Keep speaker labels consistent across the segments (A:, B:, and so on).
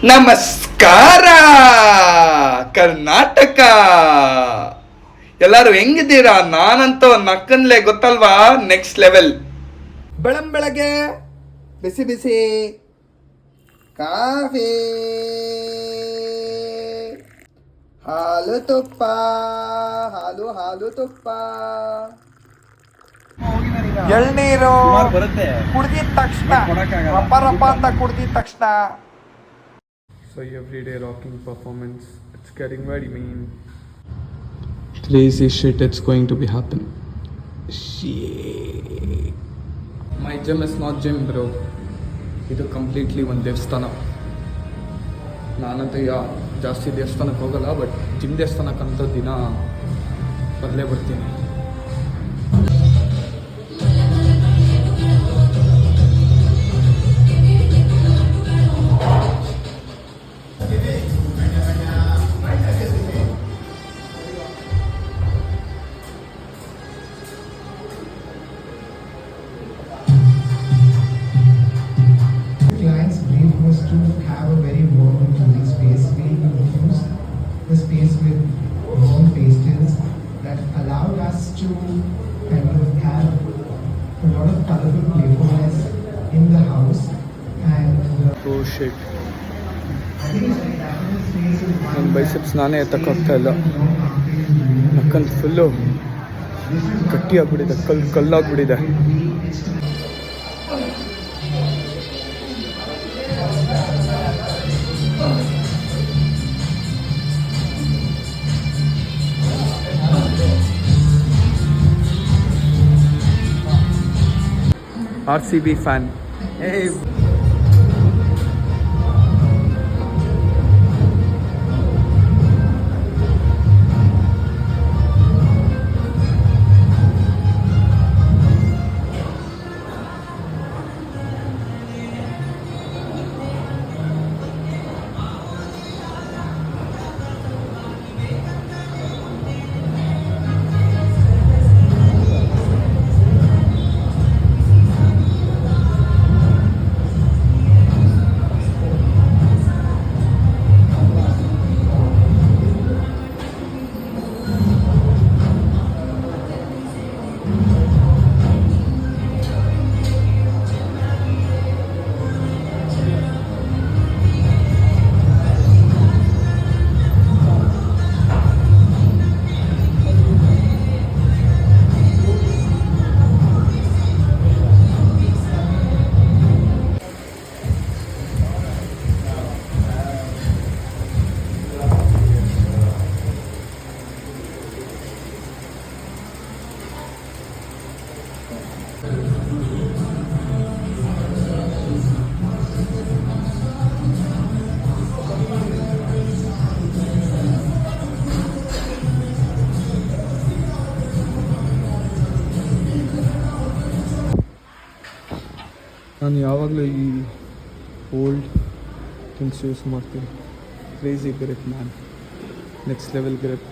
A: ನಮಸ್ಕಾರ ಕರ್ನಾಟಕ. ಎಲ್ಲರೂ ಹೆಂಗಿದ್ದೀರಾ? ನಾನಂತೂ ನಕ್ಕನ್ಲೆ ಗೊತ್ತಲ್ವಾ, ನೆಕ್ಸ್ಟ್ ಲೆವೆಲ್. ಬೆಳಗ್ಗೆ ಬಿಸಿ ಬಿಸಿ ಕಾಫಿ, ಹಾಲು ತುಪ್ಪ, ಹಾಲು ತುಪ್ಪ, ಎಳ್ನೀರು ಕುಡ್ದಿದ ತಕ್ಷಣ ರಪ್ಪ ಅಂತ ಕುಡ್ದಿದ ತಕ್ಷಣ.
B: So everyday rocking performance, it's getting very mean. Crazy shit, it's going to be happen. Shit. My gym is not gym, bro. ಇದು ಕಂಪ್ಲೀಟ್ಲಿ ಒಂದು ದೇವಸ್ಥಾನ. ನಾನಂತೂ ಜಾಸ್ತಿ ದೇವಸ್ಥಾನಕ್ಕೆ ಹೋಗಲ್ಲ, ಬಟ್ ಜಿಮ್ ದೇವಸ್ಥಾನಕ್ಕಂತೂ ದಿನ ಬರಲೇ ಬರ್ತೀನಿ.
C: Client's brief was to have a very warm and cozy space. We infused the space with warm pastels that allowed us to kind of have a lot of colorful playfulness in the house. And
B: Oh shit.
C: I think it's like that in space is one
B: ನನ್ನ biceps ನಾನೇ ಎತ್ತಕ್ಕಾಗ್ತಾ ಇಲ್ಲ. ನಕ್ಕಂತ full ಗಟ್ಟಿಯಾಗ್ಬಿಟ್ಟಿದೆ, ಕಲ್ಲಾಗ್ಬಿಟ್ಟಿದೆ. RCB fan. Hey. ನಾನು ಯಾವಾಗಲೂ ಈ ಓಲ್ಡ್ ಥಿಂಗ್ಸ್ ಯೂಸ್ ಮಾಡ್ತೀನಿ. Crazy grip man, next level grip.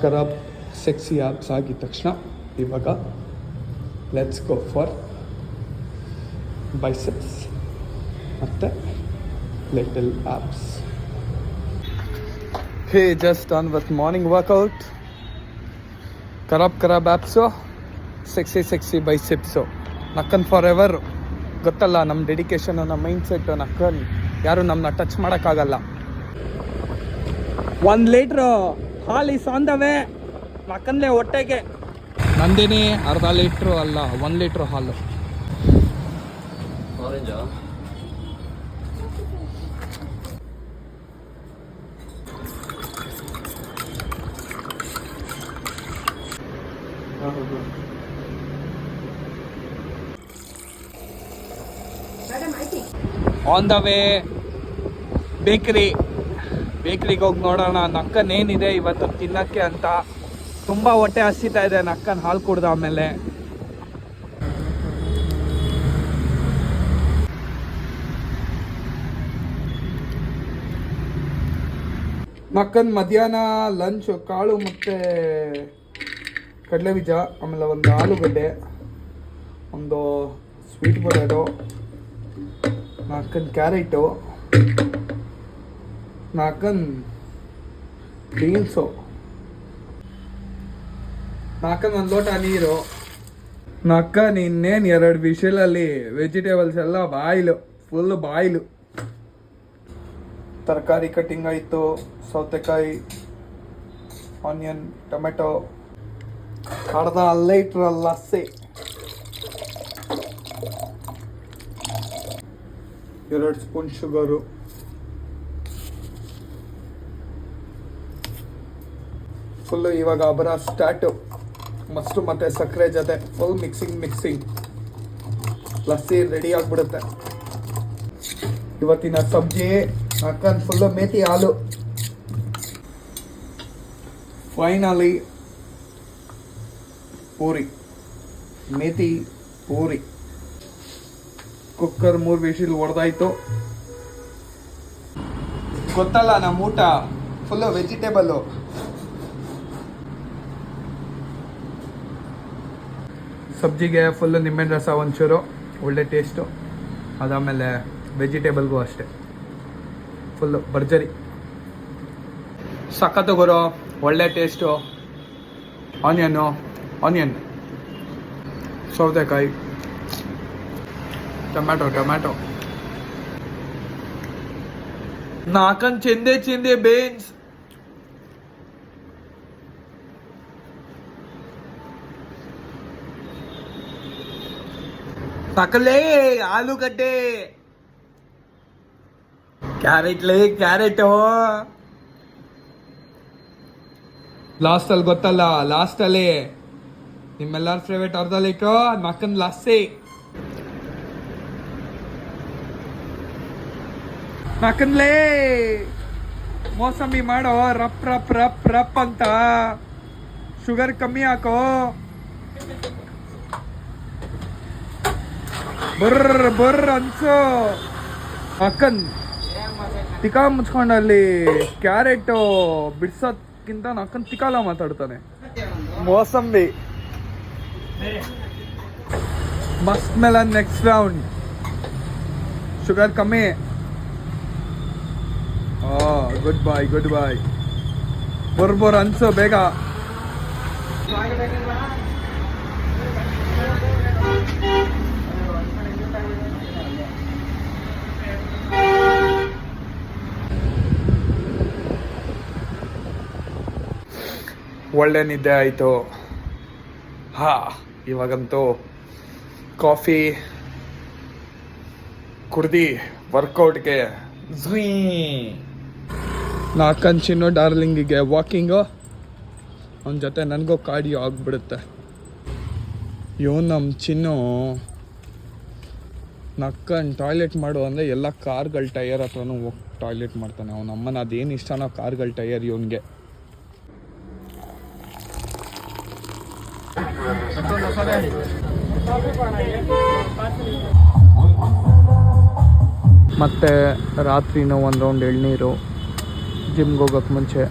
B: ಕರಾಬ್ ಸೆಕ್ಸಿ ಆ್ಯಪ್ಸ್ ಆಗಿದ ತಕ್ಷಣ ಇವಾಗ ಲೆಟ್ಸ್ ಗೋ ಫಾರ್ ಬೈಸೆಪ್ಸ್ ಮತ್ತು little abs. Hey, just done with morning workout. ಕರಾಬ್ ಆ್ಯಪ್ಸು, ಸೆಕ್ಸಿ ಬೈಸೆಪ್ಸು. ನಕ್ಕನ್ ಫಾರ್ ಎವರ್. ಗೊತ್ತಲ್ಲ ನಮ್ಮ ಡೆಡಿಕೇಶನು, ನಮ್ಮ ಮೈಂಡ್ಸೆಟ್ಟು. ನಕ್ಕನ್ ಯಾರು ನಮ್ಮನ್ನ ಟಚ್ ಮಾಡೋಕ್ಕಾಗಲ್ಲ. 1 ಲೀಟ್ರು ಹಾಲು ಈಸ್ ಆನ್ ದ ವೇ. ನಕ್ಕಂದ್ರೆ ಹೊಟ್ಟೆಗೆ ನಂದಿನಿ 1/2 ಲೀಟ್ರು ಅಲ್ಲ, 1 ಲೀಟ್ರು ಹಾಲು. On the way, bakery. ಬೇಕ್ರಿಗೆ ಹೋಗಿ ನೋಡೋಣ ನಕ್ಕನ್ ಏನಿದೆ ಇವತ್ತು ತಿನ್ನಕ್ಕೆ ಅಂತ. ತುಂಬ ಹೊಟ್ಟೆ ಹಸಿತಾ ಇದೆ ನಕ್ಕನ್ ಹಾಲು ಕುಡ್ದ ಆಮೇಲೆ. ನಕ್ಕನ್ ಮಧ್ಯಾಹ್ನ ಲಂಚ್ ಕಾಳು ಮತ್ತು ಕಡಲೆ ಬೀಜ, ಆಮೇಲೆ ಒಂದು ಆಲೂಗಡ್ಡೆ, ಒಂದು ಸ್ವೀಟ್ ಪೊಟ್ಯಾಟೊ, ನಾಲ್ಕನ್ ಕ್ಯಾರೆಟು, ನಾಲ್ಕನ್ ಬೀನ್ಸು, ನಾಲ್ಕನ್ ಒಂದು ಲೋಟ ನೀರು. ನಾಲ್ಕನ್ ಇನ್ನೇನು 2 ವಿಷಲಲ್ಲಿ ವೆಜಿಟೇಬಲ್ಸ್ ಎಲ್ಲ ಬಾಯ್ಲು, ಫುಲ್ ಬಾಯ್ಲು. ತರಕಾರಿ ಕಟ್ಟಿಂಗ್ ಆಯಿತು, ಸೌತೆಕಾಯಿ, ಆನಿಯನ್, ಟೊಮೆಟೊ, ಅರ್ಧ litre lassi, 2 spoon sugar, full ಇವಾಗ ಬರ ಸ್ಟಾರ್ಟು. ಮೊಸರು ಮತ್ತು ಸಕ್ಕರೆ ಜೊತೆ ಫುಲ್ ಮಿಕ್ಸಿಂಗ್ ಲಸ್ಸಿ ರೆಡಿ ಆಗಿಬಿಡುತ್ತೆ. ಇವತ್ತಿನ ಸಬ್ಜಿ ಹಾಕೊಂಡು ಫುಲ್ಲು ಮೇಥಿ ಹಾಲು. ಫೈನಲಿ ಪೂರಿ, ಮೇಥಿ ಪೂರಿ. ಕುಕ್ಕರ್ 3 ವಿಷಲ್ ಹೊಡೆದಾಯ್ತು. ಗೊತ್ತಲ್ಲ ನಮ್ಮ ಊಟ ಫುಲ್ಲು ವೆಜಿಟೇಬಲ್ಲು. ಸಬ್ಜಿಗೆ ಫುಲ್ಲು ನಿಂಬೆಹಣ್ಣು ರಸ ಒಂಚೂರು, ಒಳ್ಳೆ ಟೇಸ್ಟು. ಅದಾದಮೇಲೆ ವೆಜಿಟೇಬಲ್ಗೂ ಅಷ್ಟೇ ಫುಲ್ಲು ಭರ್ಜರಿ, ಸಖತ್ತು ಗುರು, ಒಳ್ಳೆ ಟೇಸ್ಟು. ಆನಿಯನ್, ಸೌತೆಕಾಯಿ, ಟೊಮ್ಯಾಟೊ, ನಾಲ್ಕನ್ ಚಿಂದೆ ಬೇನ್ಸ್. ತಕಲೇ ಆಲೂಗಡ್ಡೆ, ಕ್ಯಾರೆಟು. ಲಾಸ್ಟಲ್ಲಿ ಗೊತ್ತಲ್ಲ, ಲಾಸ್ಟಲ್ಲಿ ನಿಮ್ಮೆಲ್ಲರ ಫೇವ್ರೇಟ್ ಅರ್ಧ ಲೀಟ್ರು ನಕ್ಕನ್ ಲಸ್ಸಿ. ನಕ್ಕನ್ಲೇ ಮೋಸಂಬಿ ಮಾಡೋ, ರಪ್ ಅಂತ. ಶುಗರ್ ಕಮ್ಮಿ ಹಾಕೋ. ಬರ್ರ ಅನ್ಸೋ. ಅಕ್ಕನ್ ತಿಕಾ ಮುಚ್ಕೊಂಡು ಅಲ್ಲಿ ಕ್ಯಾರೆಟ್ ಬಿಡ್ಸೋದ್ಕಿಂತ ಅಕ್ಕನ್ ತಿಕಾಲ ಮಾತಾಡ್ತಾನೆ. ಮೋಸಂಬಿ, musk melon next round, sugar ಕಮ್ಮಿ. Good boy. ಬರ್ಬೋರ್ ಅನ್ಸೋ ಬೇಗ. ಒಳ್ಳೆ ನಿದ್ದೆ ಆಯಿತು. ಇವಾಗಂತೂ ಕಾಫಿ ಕುಡ್ದು ವರ್ಕೌಟ್ಗೆ ನಾಲ್ಕನ್ ಚಿನ್ನು ಡಾರ್ಲಿಂಗಿಗೆ ವಾಕಿಂಗು, ಅವನ ಜೊತೆ ನನಗೂ ಕಾರ್ಡಿಯೋ ಆಗಿಬಿಡುತ್ತೆ. ನಮ್ಮ ಚಿನ್ನು ನಕ್ಕನ್ ಟಾಯ್ಲೆಟ್ ಮಾಡು ಅಂದರೆ ಎಲ್ಲ ಕಾರ್ಗಳ ಟೈರ್ ಹತ್ರನೂ ಹೋಗಿ ಟಾಯ್ಲೆಟ್ ಮಾಡ್ತಾನೆ. ಅವನ ಅಮ್ಮನ ಅದೇನು ಇಷ್ಟನೋ ಕಾರ್ಗಳ ಟೈರ್ ಇವನಿಗೆ. ಮತ್ತು ರಾತ್ರಿನೂ ಒಂದು ರೌಂಡ್ ಎಳ್ನೀರು, ಜಿಮ್ಗೆ ಹೋಗೋಕ್ಕೆ ಮುಂಚೆ.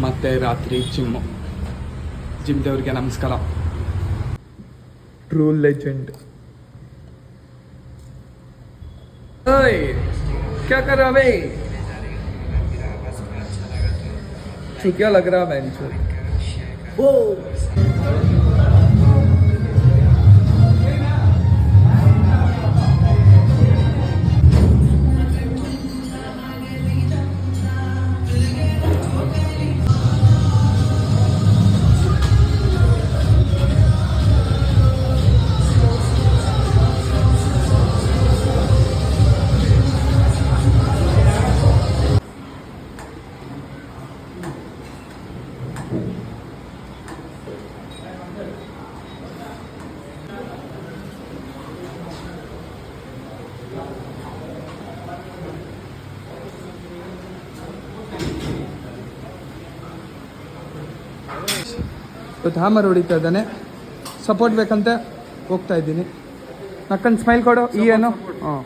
B: ಮತ್ತು ರಾತ್ರಿ ಜಿಮ್ ದೇವ್ರಿಗೆ ನಮಸ್ಕಾರ. True legend. ओए क्या कर रहा भाई? क्या लग रहा है वो? ಇವತ್ತು ಹ್ಯಾಮರ್ ಹೊಡಿತಾ ಇದ್ದಾನೆ. ಸಪೋರ್ಟ್ ಬೇಕಂತೆ ಹೋಗ್ತಾ ಇದ್ದೀನಿ. ನಕ್ಕನ್ ಸ್ಮೈಲ್ ಕೊಡು. ಈ ಏನು ಹಾಂ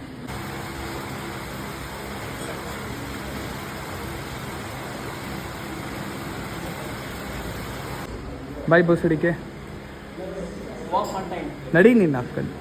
B: ಬಾಯ್ ಬೋಸಡಿಕೆ ನಡಿ ನಿನ್ನ ಹಾಕೊಂಡು.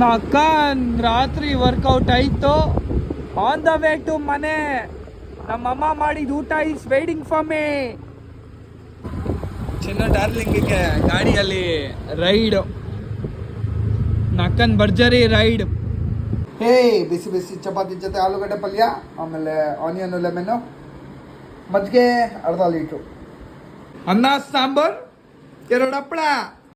B: ನಕ್ಕನ್ ರಾತ್ರಿ ವರ್ಕೌಟ್ ಆಯಿತು. ಆನ್ ದ ವೇ ಟು ಮನೆ. ನಮ್ಮಮ್ಮ ಮಾಡಿದ ಊಟ ಈಸ್ ವೇಟಿಂಗ್ ಫಾರ್ ಮೀ. ಚಿನ್ನ ಡಾರ್ಲಿಂಗಿಗೆ ಗಾಡಿಯಲ್ಲಿ ರೈಡ್. ನಕ್ಕನ್ ಭರ್ಜರಿ ರೈಡ್.
A: ಹೇ ಬಿಸಿ ಬಿಸಿ ಚಪಾತಿ ಜೊತೆ ಆಲೂಗಡ್ಡೆ ಪಲ್ಯ, ಆಮೇಲೆ ಆನಿಯನ್ ಲೆಮನ್ನು, ಮಜ್ಜಿಗೆ ಅರ್ಧ ಲೀಟ್ರು,
B: ಅನ್ನ ಸಾಂಬಾರ್, 2 ಹಪ್ಪಳ.